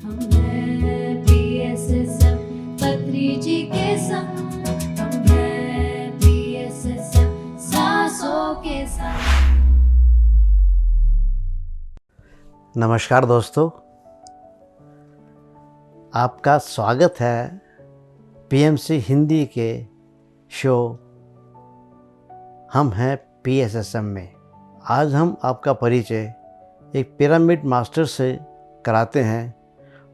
हम हैं PSSM पत्री जी के संग, हम हैं PSSM सांसों के संग। नमस्कार दोस्तों, आपका स्वागत है पीएमसी हिंदी के शो हम हैं PSSM में। आज हम आपका परिचय एक पिरामिड मास्टर से कराते हैं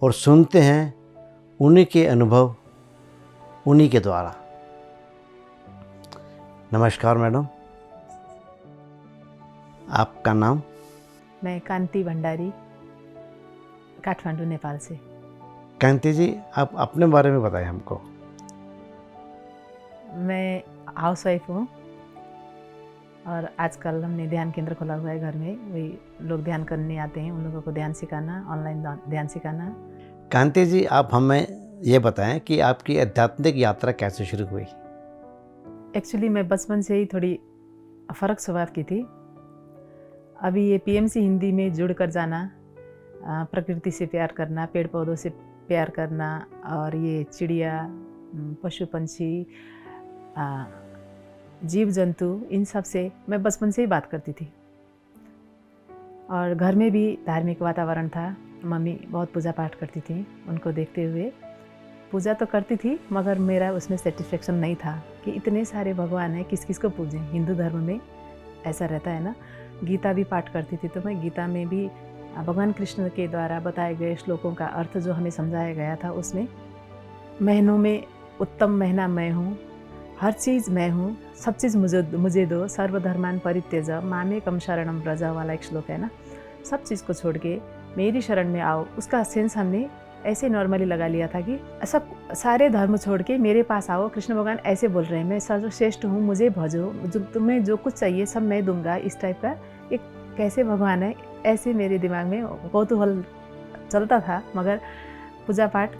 और सुनते हैं उन्हीं के अनुभव, उन्हीं के द्वारा। नमस्कार मैडम, आपका नाम? मैं कांति भंडारी, काठमांडू, नेपाल से। कांति जी, आप अपने बारे में बताएं हमको। मैं हाउसवाइफ हूँ और आजकल हमने ध्यान केंद्र खोला हुआ है घर में। वही लोग ध्यान करने आते हैं, उन लोगों को ध्यान सिखाना, ऑनलाइन ध्यान सिखाना। कांति जी, आप हमें ये बताएं कि आपकी आध्यात्मिक यात्रा कैसे शुरू हुई? एक्चुअली मैं बचपन से ही थोड़ी फ़र्क स्वभाव की थी। अभी ये पीएमसी हिंदी में जुड़ कर जाना, प्रकृति से प्यार करना, पेड़ पौधों से प्यार करना और ये चिड़िया, पशु पंछी, जीव जंतु, इन सब से मैं बचपन से ही बात करती थी। और घर में भी धार्मिक वातावरण था। मम्मी बहुत पूजा पाठ करती थी। उनको देखते हुए पूजा तो करती थी, मगर मेरा उसमें सेटिस्फेक्शन नहीं था कि इतने सारे भगवान हैं, किस किस को पूजें। हिंदू धर्म में ऐसा रहता है ना। गीता भी पाठ करती थी, तो मैं गीता में भी भगवान कृष्ण के द्वारा बताए गए श्लोकों का अर्थ जो हमें समझाया गया था, उसमें महीनों में उत्तम महीना मैं हूँ, हर चीज़ मैं हूँ, सब चीज़ मुझे दो, सर्वधर्मान परित्यज मामेकम शरणम व्रज वाला एक श्लोक है ना। सब चीज़ को छोड़ के मेरी शरण में आओ, उसका सेंस हमने ऐसे नॉर्मली लगा लिया था कि सब सारे धर्म छोड़ के मेरे पास आओ। कृष्ण भगवान ऐसे बोल रहे हैं, मैं सर्वश्रेष्ठ हूँ, मुझे भजो, जो तुम्हें जो कुछ चाहिए सब मैं दूंगा। इस टाइप का एक कैसे भगवान है, ऐसे मेरे दिमाग में कौतूहल चलता था। मगर पूजा पाठ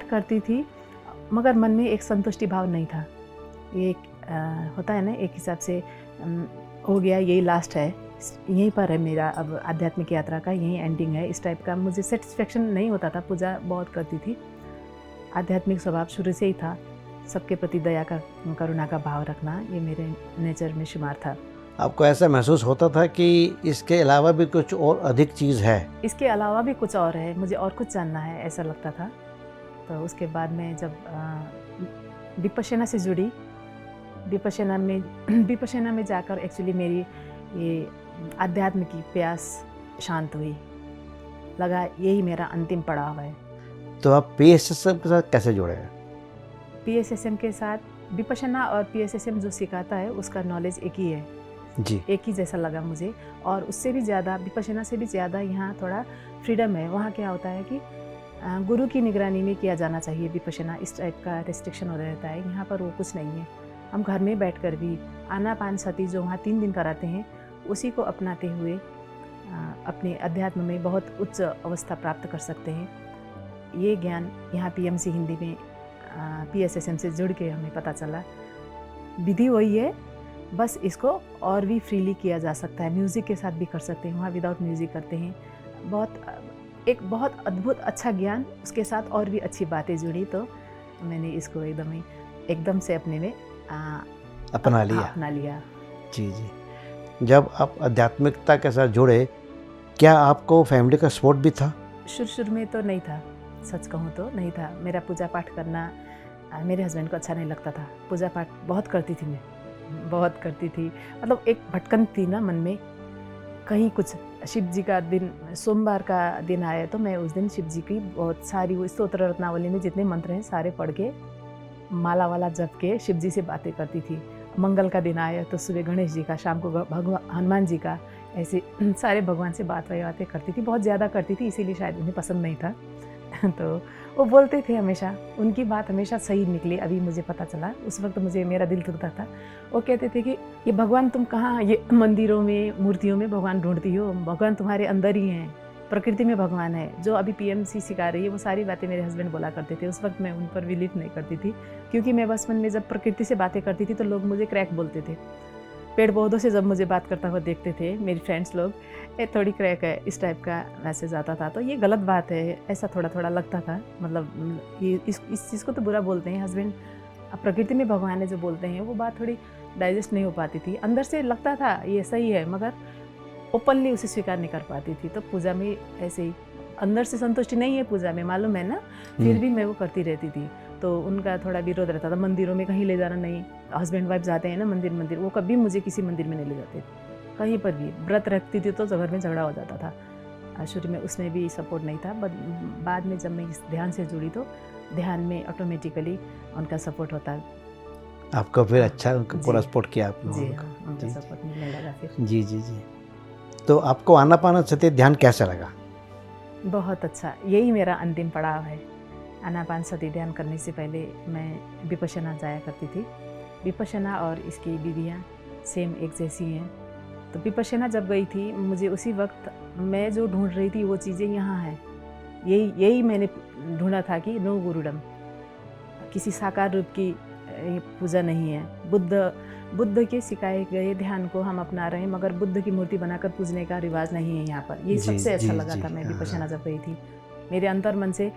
करती थी, मगर मन में एक संतुष्टि भाव नहीं था। ये होता है ना, एक हिसाब से हो गया, यही लास्ट है, यहीं पर है मेरा अब आध्यात्मिक यात्रा का, यही एंडिंग है, इस टाइप का मुझे सेटिस्फेक्शन नहीं होता था। पूजा बहुत करती थी, आध्यात्मिक स्वभाव शुरू से ही था। सबके प्रति दया का, करुणा का भाव रखना, ये मेरे नेचर में शुमार था। आपको ऐसा महसूस होता था कि इसके अलावा भी कुछ और अधिक चीज़ है? इसके अलावा भी कुछ और है, मुझे और कुछ जानना है, ऐसा लगता था। तो उसके बाद में जब विपश्यना से जुड़ी, विपश्यना में जाकर एक्चुअली मेरी ये आध्यात्म की प्यास शांत हुई। लगा यही मेरा अंतिम पड़ाव है। तो आप PSSM के साथ कैसे जुड़े हैं? PSSM के साथ विपश्यना और PSSM जो सिखाता है उसका नॉलेज एक ही है जी, एक ही जैसा लगा मुझे। और उससे भी ज़्यादा, विपश्यना से भी ज़्यादा यहाँ थोड़ा फ्रीडम है। वहाँ क्या होता है कि गुरु की निगरानी में किया जाना चाहिए विपश्यना, इस टाइप का रिस्ट्रिक्शन हो रहता है। यहाँ पर वो कुछ नहीं है। हम घर में बैठकर भी आनापानसति जो वहाँ 3 दिन कराते हैं, उसी को अपनाते हुए अपने अध्यात्म में बहुत उच्च अवस्था प्राप्त कर सकते हैं। ये ज्ञान यहाँ पीएमसी हिंदी में PSSM से जुड़ के हमें पता चला। विधि वही है, बस इसको और भी फ्रीली किया जा सकता है। म्यूज़िक के साथ भी कर सकते हैं, वहाँ विदाउट म्यूज़िक करते हैं। एक बहुत अद्भुत अच्छा ज्ञान, उसके साथ और भी अच्छी बातें जुड़ी, तो मैंने इसको एकदम से अपने में अपना लिया। जी। जब आप आध्यात्मिकता के साथ जुड़े, क्या आपको फैमिली का सपोर्ट भी था? शुरू में तो नहीं था, सच कहूँ तो नहीं था। मेरा पूजा पाठ करना मेरे हस्बैंड को अच्छा नहीं लगता था। पूजा पाठ बहुत करती थी, मैं बहुत करती थी। मतलब एक भटकन थी ना मन में, कहीं कुछ। शिव जी का दिन, सोमवार का दिन आया तो मैं उस दिन शिव जी की बहुत सारी, वो स्तोत्र रत्नावली में जितने मंत्र हैं सारे पढ़ के, माला वाला जप के शिव जी से बातें करती थी। मंगल का दिन आया तो सुबह गणेश जी का, शाम को भगवान हनुमान जी का, ऐसे सारे भगवान से बातें करती थी। बहुत ज़्यादा करती थी, इसीलिए शायद उन्हें पसंद नहीं था। तो वो बोलते थे हमेशा, उनकी बात हमेशा सही निकली। अभी मुझे पता चला, उस वक्त मुझे मेरा दिल टूटता था। वो कहते थे कि ये भगवान तुम कहाँ, ये मंदिरों में, मूर्तियों में भगवान ढूंढती हो, भगवान तुम्हारे अंदर ही हैं, प्रकृति में भगवान है। जो अभी PMC सिखा रही है, वो सारी बातें मेरे हस्बैंड बोला करते थे। उस वक्त मैं उन पर बिलीव नहीं करती थी, क्योंकि मैं बचपन में जब प्रकृति से बातें करती थी तो लोग मुझे क्रैक बोलते थे। पेड़ पौधों से जब मुझे बात करता हुआ देखते थे मेरी फ्रेंड्स लोग, ये थोड़ी क्रैक है, इस टाइप का मैसेज आता था। तो ये गलत बात है, ऐसा थोड़ा थोड़ा लगता था। मतलब ये इस चीज़ को तो बुरा बोलते हैं हस्बैंड, अब प्रकृति में भगवान ने जो बोलते हैं वो बात थोड़ी डाइजेस्ट नहीं हो पाती थी। अंदर से लगता था ये सही है, मगर ओपनली उसे स्वीकार नहीं कर पाती थी। तो पूजा में ऐसे ही अंदर से संतुष्टि नहीं है पूजा में, मालूम है ना, फिर भी मैं वो करती रहती थी। तो उनका थोड़ा विरोध रहता था, मंदिरों में कहीं ले जाना नहीं। हस्बैंड वाइफ जाते हैं ना मंदिर, वो कभी मुझे किसी मंदिर में नहीं ले जाते, कहीं पर भी। व्रत रखती थी तो घर में झगड़ा हो जाता था। शुरू में उसमें भी सपोर्ट नहीं था, बट बाद में जब मैं इस ध्यान से जुड़ी तो ध्यान में ऑटोमेटिकली उनका सपोर्ट होता है। आपको फिर अच्छा पूरा सपोर्ट किया आप जी लोगों हाँ, का। उनका जी, सपोर्ट मिलने लगा फिर। जी जी जी। तो आपको आनापानसति ध्यान कैसा लगा? बहुत अच्छा, यही मेरा अंतिम पड़ाव है। आनापानसति ध्यान करने से पहले मैं विपश्यना जाया करती थी। विपश्यना और इसकी विधियाँ सेम एक जैसी हैं। तो विपश्यना जब गई थी, मुझे उसी वक्त मैं जो ढूंढ रही थी वो चीज़ें यहाँ हैं। यही मैंने ढूंढा था कि नो गुरुडम, किसी साकार रूप की पूजा नहीं है। बुद्ध के सिखाए गए ध्यान को हम अपना रहे हैं, मगर बुद्ध की मूर्ति बनाकर पूजने का रिवाज नहीं है यहाँ पर। ये जी, सबसे अच्छा जी, लगा जी, था मैं हाँ, विपश्यना जब गई थी। मेरे अंतर मन से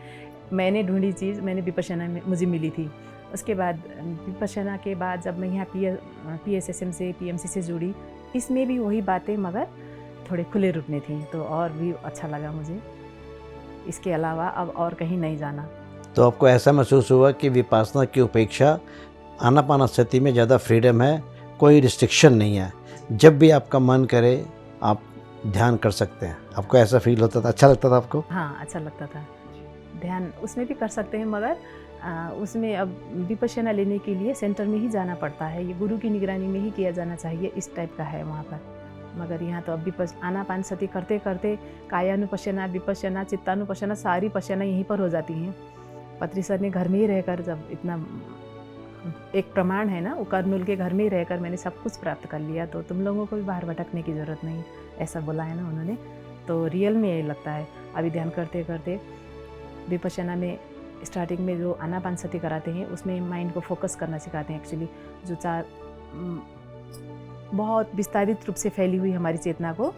मैंने ढूंढी चीज़ मैंने विपश्यना में मुझे मिली थी। उसके बाद विपश्यना के बाद जब मैं यहाँ PSSM से PMC से जुड़ी, इसमें भी वही बातें मगर थोड़े खुले रूप में थी, तो और भी अच्छा लगा मुझे। इसके अलावा अब और कहीं नहीं जाना। तो आपको ऐसा महसूस हुआ कि विपासना की उपेक्षा आनापानसति में ज़्यादा फ्रीडम है, कोई रिस्ट्रिक्शन नहीं है, जब भी आपका मन करे आप ध्यान कर सकते हैं। आपको ऐसा फील होता था, अच्छा लगता था आपको? हाँ, अच्छा लगता था। ध्यान उसमें भी कर सकते हैं, मगर उसमें अब विपश्यना लेने के लिए सेंटर में ही जाना पड़ता है। ये गुरु की निगरानी में ही किया जाना चाहिए, इस टाइप का है वहाँ पर। मगर यहाँ तो अब आनापानसति करते करते कायानुपश्यना, विपश्यना, चित्तानुपश्यना, सारी पश्यना यहीं पर हो जाती हैं। पत्री सर ने घर में ही रहकर, जब इतना एक प्रमाण है ना, वो कर्नूल के घर में ही रहकर मैंने सब कुछ प्राप्त कर लिया, तो तुम लोगों को भी बाहर भटकने की ज़रूरत नहीं, ऐसा बोला है ना उन्होंने। तो रियल में यही लगता है। अभी ध्यान करते करते विपश्यना में स्टार्टिंग में जो आनापानसति कराते हैं उसमें माइंड को फोकस करना सिखाते हैं। एक्चुअली जो बहुत विस्तारित रूप से फैली हुई हमारी चेतना को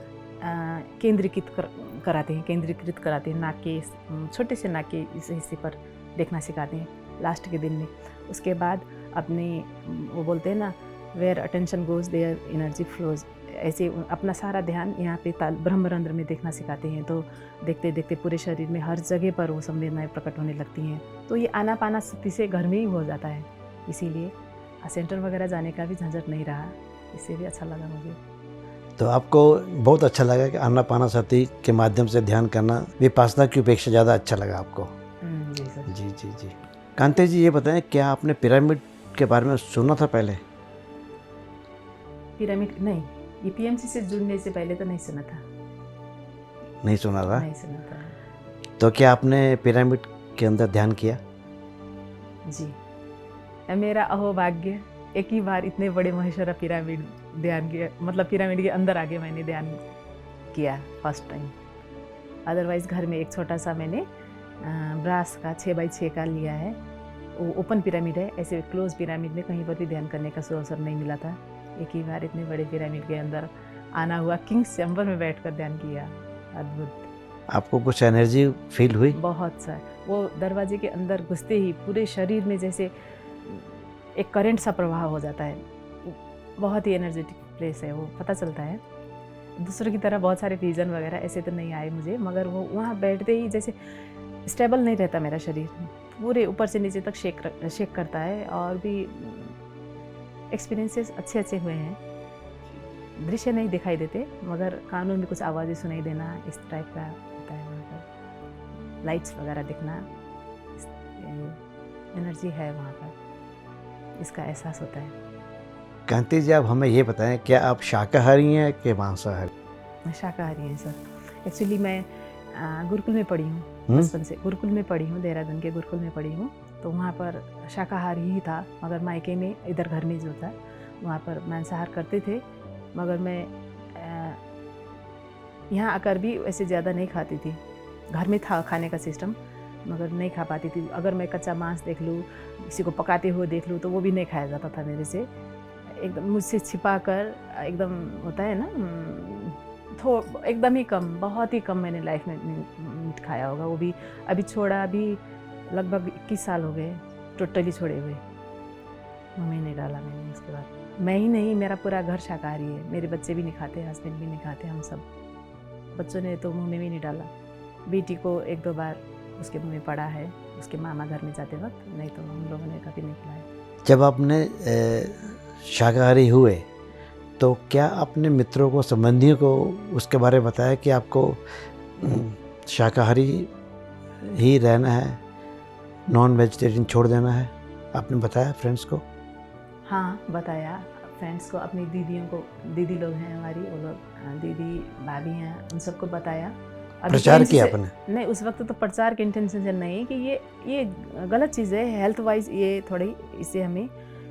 केंद्रीकृत कराते हैं। नाक के छोटे से नाक के इस हिस्से पर देखना सिखाते हैं लास्ट के दिन में। उसके बाद अपने वो बोलते हैं ना, where attention goes there energy flows, ऐसे अपना सारा ध्यान यहाँ पे ब्रह्मरंध्र में देखना सिखाते हैं। तो देखते देखते पूरे शरीर में हर जगह पर वो संवेदनाएं प्रकट होने लगती हैं। तो ये आनापानसति से घर में ही हो जाता है, इसीलिए सेंटर वगैरह जाने का भी झंझट नहीं रहा। इससे भी अच्छा लगा मुझे। तो आपको बहुत अच्छा लगा कि आनापानसति के माध्यम से ध्यान करना विपासना की अपेक्षा ज़्यादा अच्छा लगा आपको? जी सर। जी जी जी। कांते जी, ये बताएं, क्या आपने पिरामिड के बारे में सुना था पहले? पिरामिड नहीं, ये PMC से जुड़ने से पहले तो नहीं सुना था। नहीं सुना था? नहीं सुना था। तो क्या आपने पिरामिड के अंदर ध्यान किया? जी, मेरा अहोभाग्य, एक ही बार इतने बड़े महेश्वरा पिरामिड ध्यान किया, मतलब पिरामिड के अंदर आगे मैंने ध्यान किया फर्स्ट टाइम। अदरवाइज़ घर में एक छोटा सा मैंने ब्रास का 6x6 का लिया है, वो ओपन पिरामिड है। ऐसे क्लोज पिरामिड में कहीं पर भी ध्यान करने का अवसर नहीं मिला था। एक ही बार इतने बड़े पिरामिड के अंदर आना हुआ, किंग्स चैम्बर में बैठकर ध्यान किया। अद्भुत। आपको कुछ एनर्जी फील हुई? बहुत सा। वो दरवाजे के अंदर घुसते ही पूरे शरीर में जैसे एक करंट सा प्रवाह हो जाता है। बहुत ही एनर्जेटिक प्लेस है वो, पता चलता है। दूसरों की तरह बहुत सारे विजन वगैरह ऐसे तो नहीं आए मुझे, मगर वो वहाँ बैठते ही जैसे स्टेबल नहीं रहता मेरा शरीर, पूरे ऊपर से नीचे तक शेक करता है। और भी एक्सपीरियंसेस अच्छे अच्छे हुए हैं। दृश्य नहीं दिखाई देते, मगर कानों में कुछ आवाज़ें सुनाई देना, इस टाइप का होता है वहाँ पर। लाइट्स वगैरह दिखना, एनर्जी है वहाँ पर, इसका एहसास होता है। कांति जी, आप हमें ये बताएं, क्या आप शाकाहारी हैं कि मांसाहारी? शाकाहारी हैं सर। एक्चुअली मैं गुरुकुल में पढ़ी हूँ, बचपन से गुरुकुल में पढ़ी हूँ, देहरादून के गुरुकुल में पढ़ी हूँ। तो वहाँ पर शाकाहारी ही था, मगर मायके में इधर घर में जो था वहाँ पर मांसाहार करते थे। मगर मैं यहाँ आकर भी वैसे ज़्यादा नहीं खाती थी। घर में था खाने का सिस्टम, मगर नहीं खा पाती थी। अगर मैं कच्चा मांस देख लूँ, किसी को पकाते हुए देख लूँ, तो वो भी नहीं खाया जाता था मेरे से। एकदम मुझसे छिपा कर एकदम होता है ना, एकदम ही कम, बहुत ही कम मैंने लाइफ में मीट खाया होगा। वो भी अभी छोड़ा, अभी लगभग 21 साल हो गए टोटली छोड़े हुए। मुँह में नहीं डाला मैंने उसके बाद। मैं ही नहीं, मेरा पूरा घर शाकाहारी है। मेरे बच्चे भी नहीं खाते, हस्बैंड भी नहीं खाते, हम सब। बच्चों ने तो मुँह में भी नहीं डाला। बेटी को 1-2 बार उसके मुँह में पड़ा है उसके मामा घर में जाते वक्त, नहीं तो हम लोगों ने कभी नहीं खिलाया। जब आपने शाकाहारी हुए तो क्या अपने मित्रों को, संबंधियों को उसके बारे में बताया कि आपको शाकाहारी ही रहना है, नॉन वेजिटेरियन छोड़ देना है? आपने बताया फ्रेंड्स को? हाँ, बताया फ्रेंड्स को, अपनी दीदियों को। दीदी लोग हैं हमारी, वो लोग दीदी भाभी हैं, उन सबको बताया। प्रचार किया आपने? नहीं, उस वक्त तो प्रचार के इंटेंशन से नहीं कि ये गलत चीज़ है, हेल्थ वाइज ये थोड़ी, इससे हमें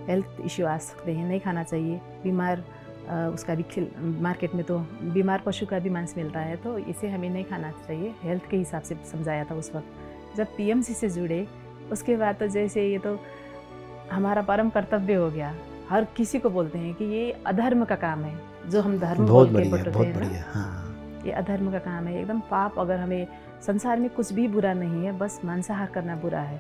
हेल्थ इश्यू आ सकते हैं, नहीं खाना चाहिए। बीमार उसका भी मार्केट में तो बीमार पशु का भी मांस मिल रहा है, तो इसे हमें नहीं खाना चाहिए, हेल्थ के हिसाब से समझाया था उस वक्त। जब पीएमसी से जुड़े उसके बाद तो जैसे ये तो हमारा परम कर्तव्य हो गया। हर किसी को बोलते हैं कि ये अधर्म का काम है, जो हम धर्म बहुत बोल के बढ़िया, पढ़ते बहुत हैं ना, बढ़िया। हाँ, ये अधर्म का काम है, एकदम पाप। अगर हमें संसार में कुछ भी बुरा नहीं है, बस मांसाहार करना बुरा है,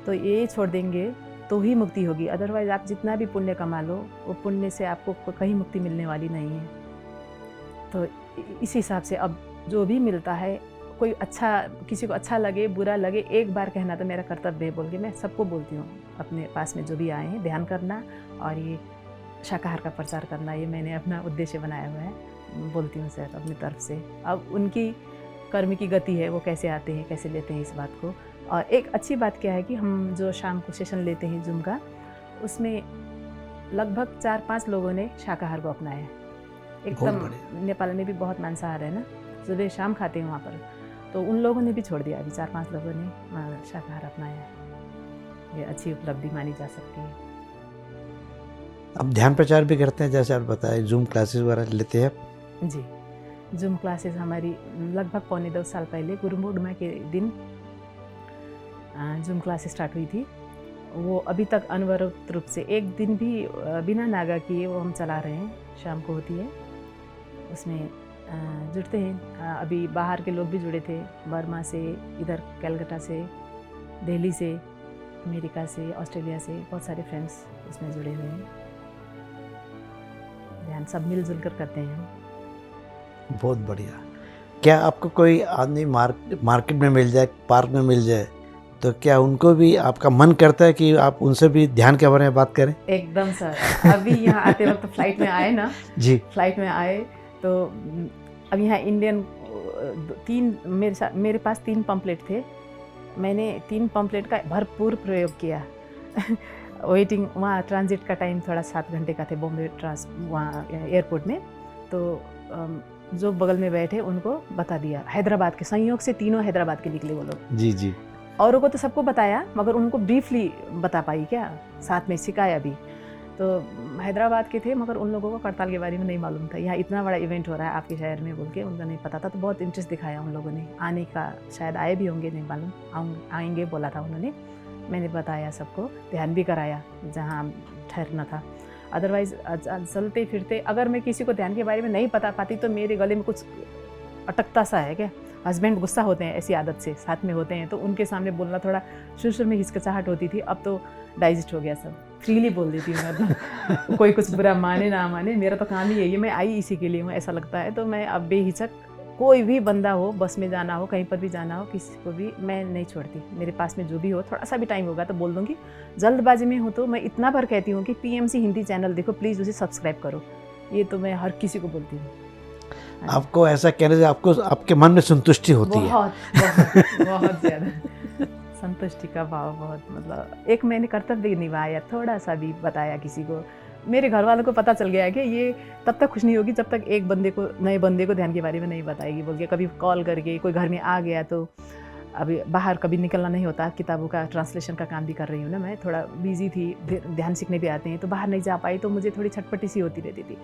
तो ये छोड़ देंगे तो ही मुक्ति होगी। अदरवाइज आप जितना भी पुण्य कमा लो, वो पुण्य से आपको कहीं मुक्ति मिलने वाली नहीं है। तो इस हिसाब से अब जो भी मिलता है, कोई अच्छा, किसी को अच्छा लगे बुरा लगे, एक बार कहना तो मेरा कर्तव्य है बोल के मैं सबको बोलती हूँ। अपने पास में जो भी आए हैं, ध्यान करना और ये शाकाहार का प्रचार करना, ये मैंने अपना उद्देश्य बनाया हुआ है। बोलती हूँ सर अपनी तरफ से। अब उनकी कर्म की गति है, वो कैसे आते हैं, कैसे लेते हैं इस बात को। और एक अच्छी बात क्या है कि हम जो शाम को सेशन लेते हैं जूम का, उसमें लगभग 4-5 लोगों ने शाकाहार को अपनाया है। एकदम नेपाल में भी बहुत मांसाहार है ना, सुबह शाम खाते हैं वहाँ पर, तो उन लोगों ने भी छोड़ दिया। अभी 4-5 लोगों ने शाकाहार अपनाया है। ये अच्छी उपलब्धि मानी जा सकती है। अब ध्यान प्रचार भी करते हैं, जैसे आप बताए, जूम क्लासेस वगैरह लेते हैं आप? जी, जूम क्लासेस हमारी लगभग 2 साल पहले गुरु पूर्णिमा के दिन जूम क्लासेस स्टार्ट हुई थी। वो अभी तक अनवरत रूप से एक दिन भी बिना नागा किए वो हम चला रहे हैं। शाम को होती है, उसमें जुड़ते हैं। अभी बाहर के लोग भी जुड़े थे, बर्मा से, इधर कलकत्ता से, दिल्ली से, अमेरिका से, ऑस्ट्रेलिया से, बहुत सारे फ्रेंड्स उसमें जुड़े हुए हैं। ध्यान सब मिलजुल कर करते हैं हम। बहुत बढ़िया। क्या आपको कोई आदमी मार्केट में मिल जाए, पार्क में मिल जाए, तो क्या उनको भी आपका मन करता है कि आप उनसे भी ध्यान के बारे में बात करें? एकदम सर। अभी यहाँ आते वक्त फ्लाइट में आए ना जी, फ्लाइट में आए तो अब यहाँ इंडियन मेरे पास 3 पम्पलेट थे। मैंने 3 पम्पलेट का भरपूर प्रयोग किया। वेटिंग वहाँ ट्रांजिट का टाइम थोड़ा 7 घंटे का थे बॉम्बे वहाँ एयरपोर्ट में। तो जो बगल में बैठे उनको बता दिया। हैदराबाद के संयोग से तीनों हैदराबाद के निकले वो लोग। जी जी। औरों को तो सबको बताया, मगर उनको ब्रीफली बता पाई, क्या साथ में सिखाया भी। तो हैदराबाद के थे, मगर उन लोगों को करताल के बारे में नहीं मालूम था। यहाँ इतना बड़ा इवेंट हो रहा है आपके शहर में बोल के उनको नहीं पता था। तो बहुत इंटरेस्ट दिखाया उन लोगों ने आने का। शायद आए भी होंगे, नहीं मालूम, आएंगे बोला था उन्होंने। मैंने बताया सबको, ध्यान भी कराया जहाँ ठहरना था। अदरवाइज़ चलते फिरते अगर मैं किसी को ध्यान के बारे में नहीं बता पाती तो मेरे गले में कुछ अटकता सा है क्या। हस्बैंड गुस्सा होते हैं ऐसी आदत से, साथ में होते हैं, तो उनके सामने बोलना थोड़ा शुरू में हिचकिचाहट होती थी। अब तो डाइजेस्ट हो गया सब, फ्रीली बोल देती हूँ मैं। कोई कुछ बुरा माने ना माने, मेरा तो काम ही है ये, मैं आई इसी के लिए हूँ, ऐसा लगता है। तो मैं अब बेहिचक, कोई भी बंदा हो, बस में जाना हो, कहीं पर भी जाना हो, किसी को भी मैं नहीं छोड़ती। मेरे पास में जो भी हो, थोड़ा सा भी टाइम होगा तो बोल दूँगी। जल्दबाजी में हो तो मैं इतना बार कहती हूँ कि PMC हिंदी चैनल देखो प्लीज़, उसे सब्सक्राइब करो। ये तो मैं हर किसी को बोलती हूँ। आपको ऐसा कहने से आपको आपके मन में संतुष्टि होती है? बहुत ज़्यादा संतुष्टि का भाव, बहुत, मतलब एक मैंने कर्तव्य निभाया, थोड़ा सा भी बताया किसी को। मेरे घर वालों को पता चल गया कि ये तब तक खुश नहीं होगी जब तक एक बंदे को, नए बंदे को ध्यान के बारे में नहीं बताएगी बोल के। कभी कॉल करके कोई घर में आ गया तो, अभी बाहर कभी निकलना नहीं होता, किताबों का ट्रांसलेशन का काम भी कर रही हूँ ना मैं, थोड़ा बिजी थी, ध्यान सीखने भी आते हैं, तो बाहर नहीं जा पाई तो मुझे थोड़ी छटपटी सी होती रहती थी।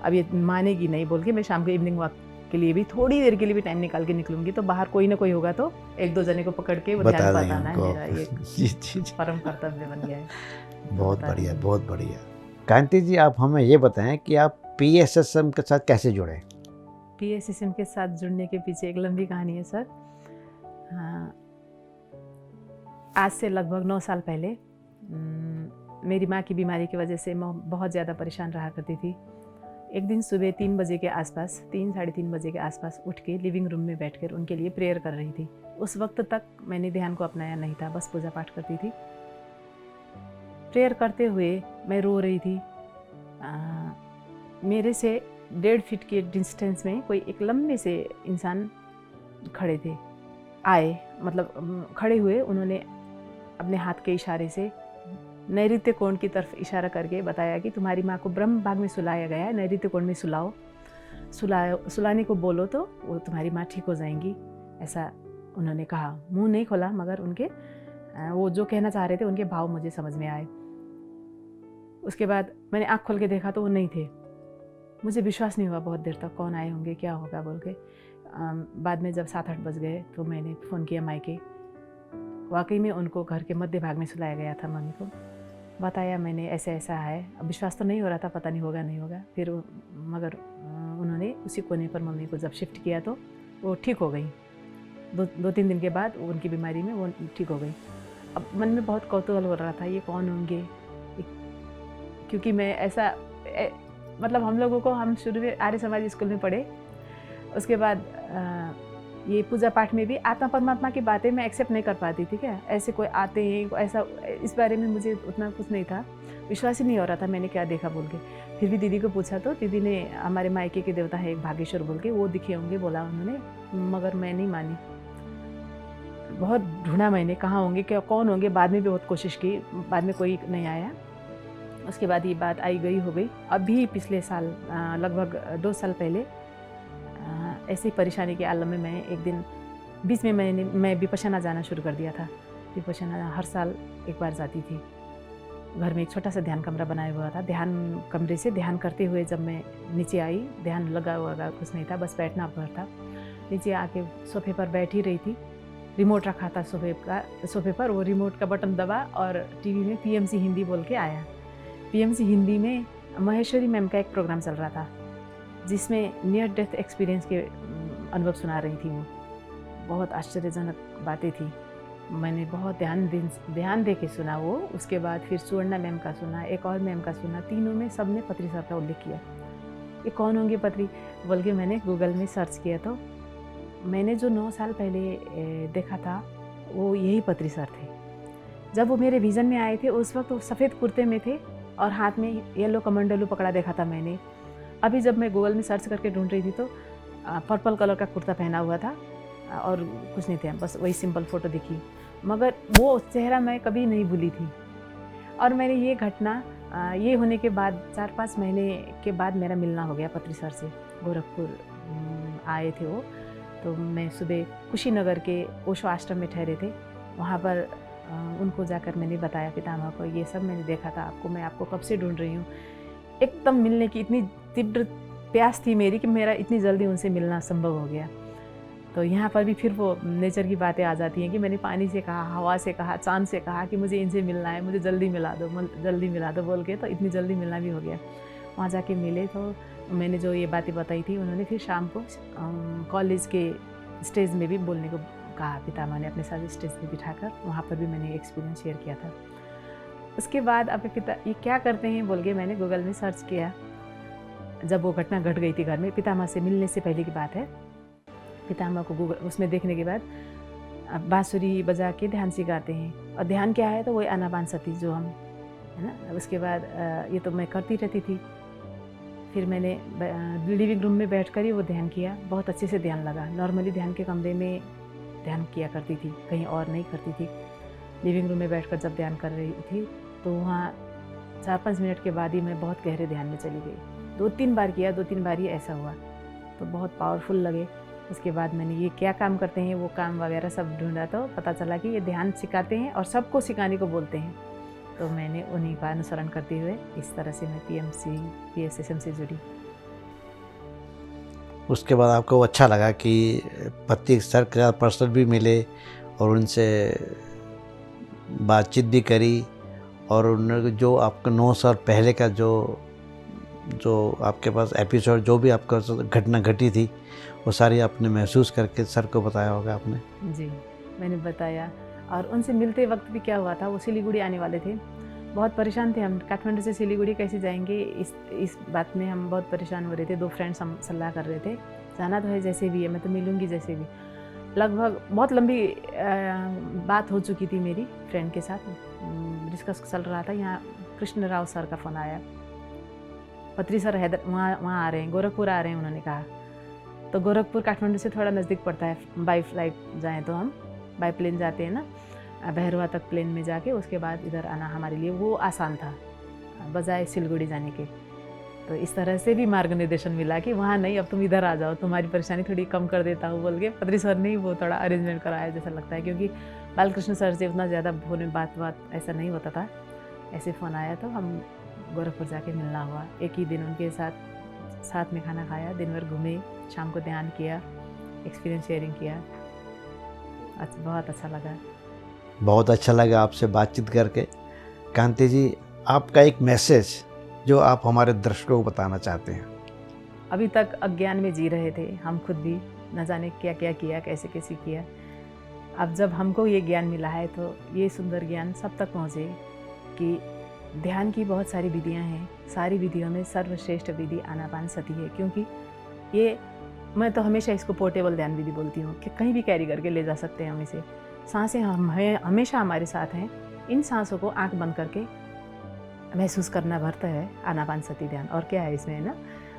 अब ये मानेगी नहीं बोल के मैं शाम को इवनिंग वॉक के लिए भी थोड़ी देर के लिए भी टाइम निकाल के निकलूंगी, तो बाहर कोई ना कोई होगा तो 1-2 जने को पकड़ के वो ध्यान बताना है। मेरा ये परम कर्तव्य बन गया है। बहुत बढ़िया, बहुत बढ़िया। कांति जी, आप हमें ये बताएं कि आप PSSM के साथ कैसे जुड़े? PSSM के साथ जुड़ने के पीछे एक लंबी कहानी है सर। हाँ, आज से लगभग 9 साल पहले मेरी माँ की बीमारी की वजह से मैं बहुत ज़्यादा परेशान रहा करती थी। एक दिन सुबह 3 बजे के आसपास, 3 साढ़े 3 बजे के आसपास उठ के लिविंग रूम में बैठकर उनके लिए प्रेयर कर रही थी। उस वक्त तक मैंने ध्यान को अपनाया नहीं था, बस पूजा पाठ करती थी। प्रेयर करते हुए मैं रो रही थी। मेरे से 1.5 फीट के डिस्टेंस में कोई एक लंबे से इंसान खड़े थे, आए, मतलब खड़े हुए। उन्होंने अपने हाथ के इशारे से नैऋत्य कोण की तरफ इशारा करके बताया कि तुम्हारी माँ को ब्रह्म भाग में सुलाया गया है, नैऋत्य कोण में सुलाने को बोलो तो वो तुम्हारी माँ ठीक हो जाएंगी, ऐसा उन्होंने कहा। मुंह नहीं खोला, मगर उनके वो जो कहना चाह रहे थे उनके भाव मुझे समझ में आए। उसके बाद मैंने आँख खोल के देखा तो वो नहीं थे। मुझे विश्वास नहीं हुआ बहुत देर तक, कौन आए होंगे, क्या होगा बोल के। बाद में जब 7-8 बज गए तो मैंने फ़ोन किया मायके। वाकई में उनको घर के मध्य भाग में सुलाया गया था। मम्मी को बताया मैंने, ऐसा ऐसा है। अब विश्वास तो नहीं हो रहा था, पता नहीं होगा नहीं होगा। फिर मगर उन्होंने उसी कोने पर मम्मी को जब शिफ्ट किया तो वो ठीक हो गई। 2-3 दिन के बाद उनकी बीमारी में वो ठीक हो गई। अब मन में बहुत कौतूहल हो रहा था, ये कौन होंगे, क्योंकि मैं ऐसा मतलब हम लोगों को, हम शुरू में आर्य समाज स्कूल में पढ़े। उसके बाद ये पूजा पाठ में भी आत्मा परमात्मा की बातें मैं एक्सेप्ट नहीं कर पाती थी। क्या ऐसे कोई आते हैं, ऐसा, इस बारे में मुझे उतना कुछ नहीं था, विश्वास ही नहीं हो रहा था मैंने क्या देखा बोल के। फिर भी दीदी को पूछा तो दीदी ने हमारे मायके के देवता है एक भागेश्वर बोल के, वो दिखे होंगे बोला उन्होंने, मगर मैं नहीं मानी। बहुत ढूंढा मैंने, कहाँ होंगे, क्या, कौन होंगे। बाद में भी बहुत कोशिश की, बाद में कोई नहीं आया। उसके बाद ये बात आई गई हो गई। अभी पिछले साल लगभग 2 साल पहले ऐसी परेशानी के आलम में मैं एक दिन बीच में मैं विपश्यना जाना शुरू कर दिया था। विपश्यना हर साल एक बार जाती थी। घर में एक छोटा सा ध्यान कमरा बनाया हुआ था। ध्यान कमरे से ध्यान करते हुए जब मैं नीचे आई, ध्यान लगा हुआ कुछ नहीं था, बस बैठना पर था। नीचे आके सोफे पर बैठी रही थी। रिमोट रखा था सोफे पर। वो रिमोट का बटन दबा और टीवी में PMC हिंदी बोल के आया। PMC हिंदी में महेश्वरी मैम का एक प्रोग्राम चल रहा था, जिसमें नियर डेथ एक्सपीरियंस के अनुभव सुना रही थी। वो बहुत आश्चर्यजनक बातें थी। मैंने बहुत ध्यान दे के सुना वो। उसके बाद फिर सुवर्णा मैम का सुना, एक और मैम का सुना। तीनों में सब ने पत्री सर का उल्लेख किया। ये कौन होंगे पत्री बोल के मैंने गूगल में सर्च किया तो मैंने जो 9 साल पहले देखा था वो यही पत्री सर थे। जब वो मेरे विज़न में आए थे उस वक्त वो सफ़ेद कुर्ते में थे और हाथ में येलो कमंडलू पकड़ा देखा था मैंने। अभी जब मैं गूगल में सर्च करके ढूंढ रही थी तो पर्पल कलर का कुर्ता पहना हुआ था और कुछ नहीं था, बस वही सिंपल फ़ोटो दिखी। मगर वो चेहरा मैं कभी नहीं भूली थी। और मैंने ये घटना ये होने के बाद 4-5 महीने के बाद मेरा मिलना हो गया पत्री सर से। गोरखपुर आए थे वो। तो मैं सुबह कुशीनगर के ओशो आश्रम में ठहरे थे। वहाँ पर उनको जाकर मैंने बताया पितामह को, ये सब मैंने देखा था आपको, मैं आपको कब से ढूंढ रही हूँ। एकदम मिलने की इतनी तीव्र प्यास थी मेरी कि मेरा इतनी जल्दी उनसे मिलना संभव हो गया। तो यहाँ पर भी फिर वो नेचर की बातें आ जाती हैं कि मैंने पानी से कहा, हवा से कहा, चाँद से कहा कि मुझे इनसे मिलना है, मुझे जल्दी मिला दो बोल के, तो इतनी जल्दी मिलना भी हो गया। वहाँ जाके मिले तो मैंने जो ये बातें बताई थी, उन्होंने फिर शाम को कॉलेज के स्टेज में भी बोलने को कहा। पितामह ने अपने साथ स्टेज पे बिठाकर, वहाँ पर भी मैंने एक्सपीरियंस शेयर किया था। उसके बाद अब पिता ये क्या करते हैं बोल के मैंने गूगल में सर्च किया। जब वो घटना घट गई थी घर में, पितामह से मिलने से पहले की बात है। पितामह को गूगल उसमें देखने के बाद बांसुरी बजा के ध्यान सिखाते हैं। और ध्यान क्या है तो वही आनापानसती जो हम, है ना। उसके बाद ये तो मैं करती रहती थी। फिर मैंने लिविंग रूम में बैठकर ही वो ध्यान किया। बहुत अच्छे से ध्यान लगा। नॉर्मली ध्यान के कमरे में ध्यान किया करती थी, कहीं और नहीं करती थी। लिविंग रूम में बैठकर जब ध्यान कर रही थी तो वहाँ 4-5 मिनट के बाद ही मैं बहुत गहरे ध्यान में चली गई। 2-3 बार किया, 2-3 बार ही ऐसा हुआ तो बहुत पावरफुल लगे। उसके बाद मैंने ये क्या काम करते हैं वो काम वगैरह सब ढूंढा तो पता चला कि ये ध्यान सिखाते हैं और सबको सिखाने को बोलते हैं। तो मैंने उन्हीं का अनुसरण करते हुए इस तरह से मैं PSSM से जुड़ी। उसके बाद आपको अच्छा लगा कि पति सर के साथ पर्सनल भी मिले और उनसे बातचीत भी करी और उन्होंने जो आपका 9 साल पहले का जो आपके पास एपिसोड, जो भी आपका घटना घटी थी, वो सारी आपने महसूस करके सर को बताया होगा आपने। जी, मैंने बताया। और उनसे मिलते वक्त भी क्या हुआ था, वो सिलीगुड़ी आने वाले थे। बहुत परेशान थे हम, काठमांडू से सिलीगुड़ी कैसे जाएंगे, इस बात में हम बहुत परेशान हो रहे थे। 2 फ्रेंड्स हम सलाह कर रहे थे, जाना तो है जैसे भी है, मैं तो मिलूँगी जैसे भी। लगभग बहुत लंबी बात हो चुकी थी मेरी फ्रेंड के साथ, डिस्कस चल रहा था। यहाँ कृष्ण राव सर का फ़ोन आया, पत्री सर वहाँ आ रहे हैं, गोरखपुर आ रहे हैं उन्होंने कहा। तो गोरखपुर काठमांडू से थोड़ा नज़दीक पड़ता है, बाई फ्लाइट जाएँ तो हम बाई प्लेन जाते हैं ना, बहरवा तक प्लेन में जाके उसके बाद इधर आना हमारे लिए वो आसान था बजाय सिलगुड़ी जाने के। तो इस तरह से भी मार्गनिर्देशन मिला कि वहाँ नहीं, अब तुम इधर आ जाओ, तुम्हारी परेशानी थोड़ी कम कर देता हूँ बोल के पत्री सर ने ही वो थोड़ा अरेंजमेंट कराया जैसा लगता है, क्योंकि बालकृष्ण सर से उतना ज़्यादा फोन में बात ऐसा नहीं होता था। ऐसे फ़ोन आया तो हम गोरखपुर जाके मिलना हुआ। एक ही दिन उनके साथ में खाना खाया, दिन भर घूमे, शाम को ध्यान किया, एक्सपीरियंस शेयरिंग किया। बहुत अच्छा लगा। बहुत अच्छा लगा आपसे बातचीत करके। कांति जी, आपका एक मैसेज जो आप हमारे दर्शकों को बताना चाहते हैं। अभी तक अज्ञान में जी रहे थे हम खुद भी, न जाने क्या क्या किया, कैसे कैसे किया। अब जब हमको ये ज्ञान मिला है तो ये सुंदर ज्ञान सब तक पहुँचे कि ध्यान की बहुत सारी विधियाँ हैं, सारी विधियों में सर्वश्रेष्ठ विधि आनापानसति है। क्योंकि ये, मैं तो हमेशा इसको पोर्टेबल ध्यान विधि बोलती हूँ कि कहीं भी कैरी करके ले जा सकते हैं हम इसे। सांसें हमेशा हमारे साथ हैं। इन सांसों को आंख बंद करके महसूस करना भरता है आनापानसति ध्यान, और क्या है इसमें, है ना,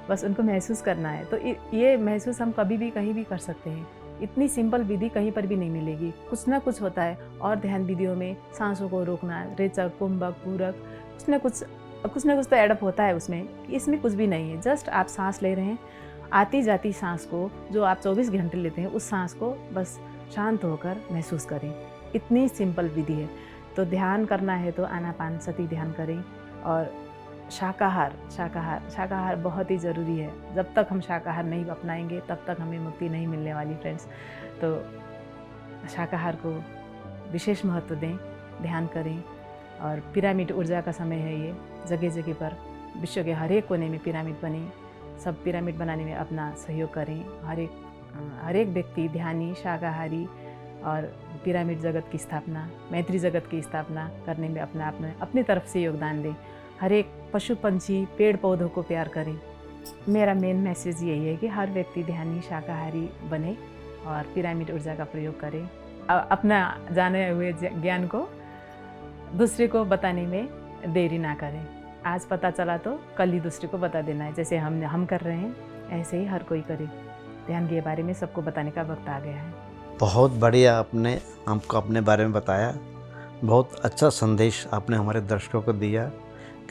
बस उनको महसूस करना है। तो ये महसूस हम कभी भी कहीं भी कर सकते हैं। इतनी सिंपल विधि कहीं पर भी नहीं मिलेगी, कुछ ना कुछ होता है। और ध्यान विधियों में सांसों को रोकना, रेचक, कुंभक, पूरक, कुछ ना कुछ तो एडअप होता है उसमें। इसमें कुछ भी नहीं है, जस्ट आप सांस ले रहे हैं, आती जाती सांस को जो आप 24 घंटे लेते हैं, उस सांस को बस शांत होकर महसूस करें। इतनी सिंपल विधि है। तो ध्यान करना है तो आनापानसति ध्यान करें। और शाकाहार बहुत ही ज़रूरी है। जब तक हम शाकाहार नहीं अपनाएंगे तब तक हमें मुक्ति नहीं मिलने वाली फ्रेंड्स। तो शाकाहार को विशेष महत्व दें, ध्यान करें। और पिरामिड ऊर्जा का समय है ये, जगह जगह पर विश्व के हर एक कोने में पिरामिड बने। सब पिरामिड बनाने में अपना सहयोग करें। हर एक व्यक्ति ध्यानी, शाकाहारी और पिरामिड जगत की स्थापना, मैत्री जगत की स्थापना करने में अपनी तरफ से योगदान दें। हर एक पशु पंछी, पेड़ पौधों को प्यार करें। मेरा मेन मैसेज यही है कि हर व्यक्ति ध्यानी, शाकाहारी बने और पिरामिड ऊर्जा का प्रयोग करें। अपना जाने हुए ज्ञान को दूसरे को बताने में देरी ना करें। आज पता चला तो कल ही दूसरे को बता देना है। जैसे हम कर रहे हैं, ऐसे ही हर कोई करे। ध्यान के बारे में सबको बताने का वक्त आ गया है। बहुत बढ़िया आपने हमको अपने बारे में बताया। बहुत अच्छा संदेश आपने हमारे दर्शकों को दिया।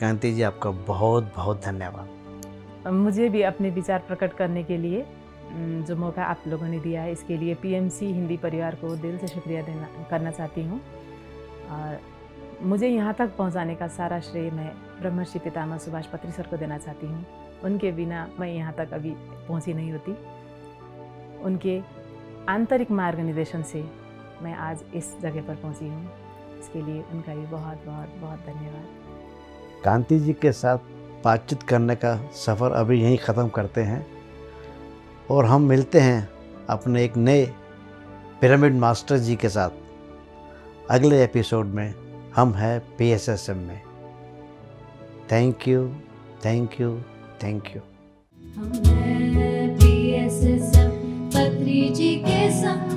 कांति जी, आपका बहुत बहुत धन्यवाद। मुझे भी अपने विचार प्रकट करने के लिए जो मौका आप लोगों ने दिया है, इसके लिए पीएमसी हिंदी परिवार को दिल से शुक्रिया करना चाहती हूँ। और मुझे यहाँ तक पहुँचाने का सारा श्रेय मैं ब्रह्मर्षि पितामह सुभाष पत्री सर को देना चाहती हूँ। उनके बिना मैं यहाँ तक अभी पहुँची नहीं होती। उनके आंतरिक मार्गनिर्देशन से मैं आज इस जगह पर पहुँची हूँ। इसके लिए उनका भी बहुत बहुत बहुत धन्यवाद। कांति जी के साथ बातचीत करने का सफ़र अभी यहीं ख़त्म करते हैं और हम मिलते हैं अपने एक नए पिरामिड मास्टर जी के साथ अगले एपिसोड में। हम हैं PSSM में। Thank you, thank you, thank you. हम हैं PSSM पत्री जी के संग।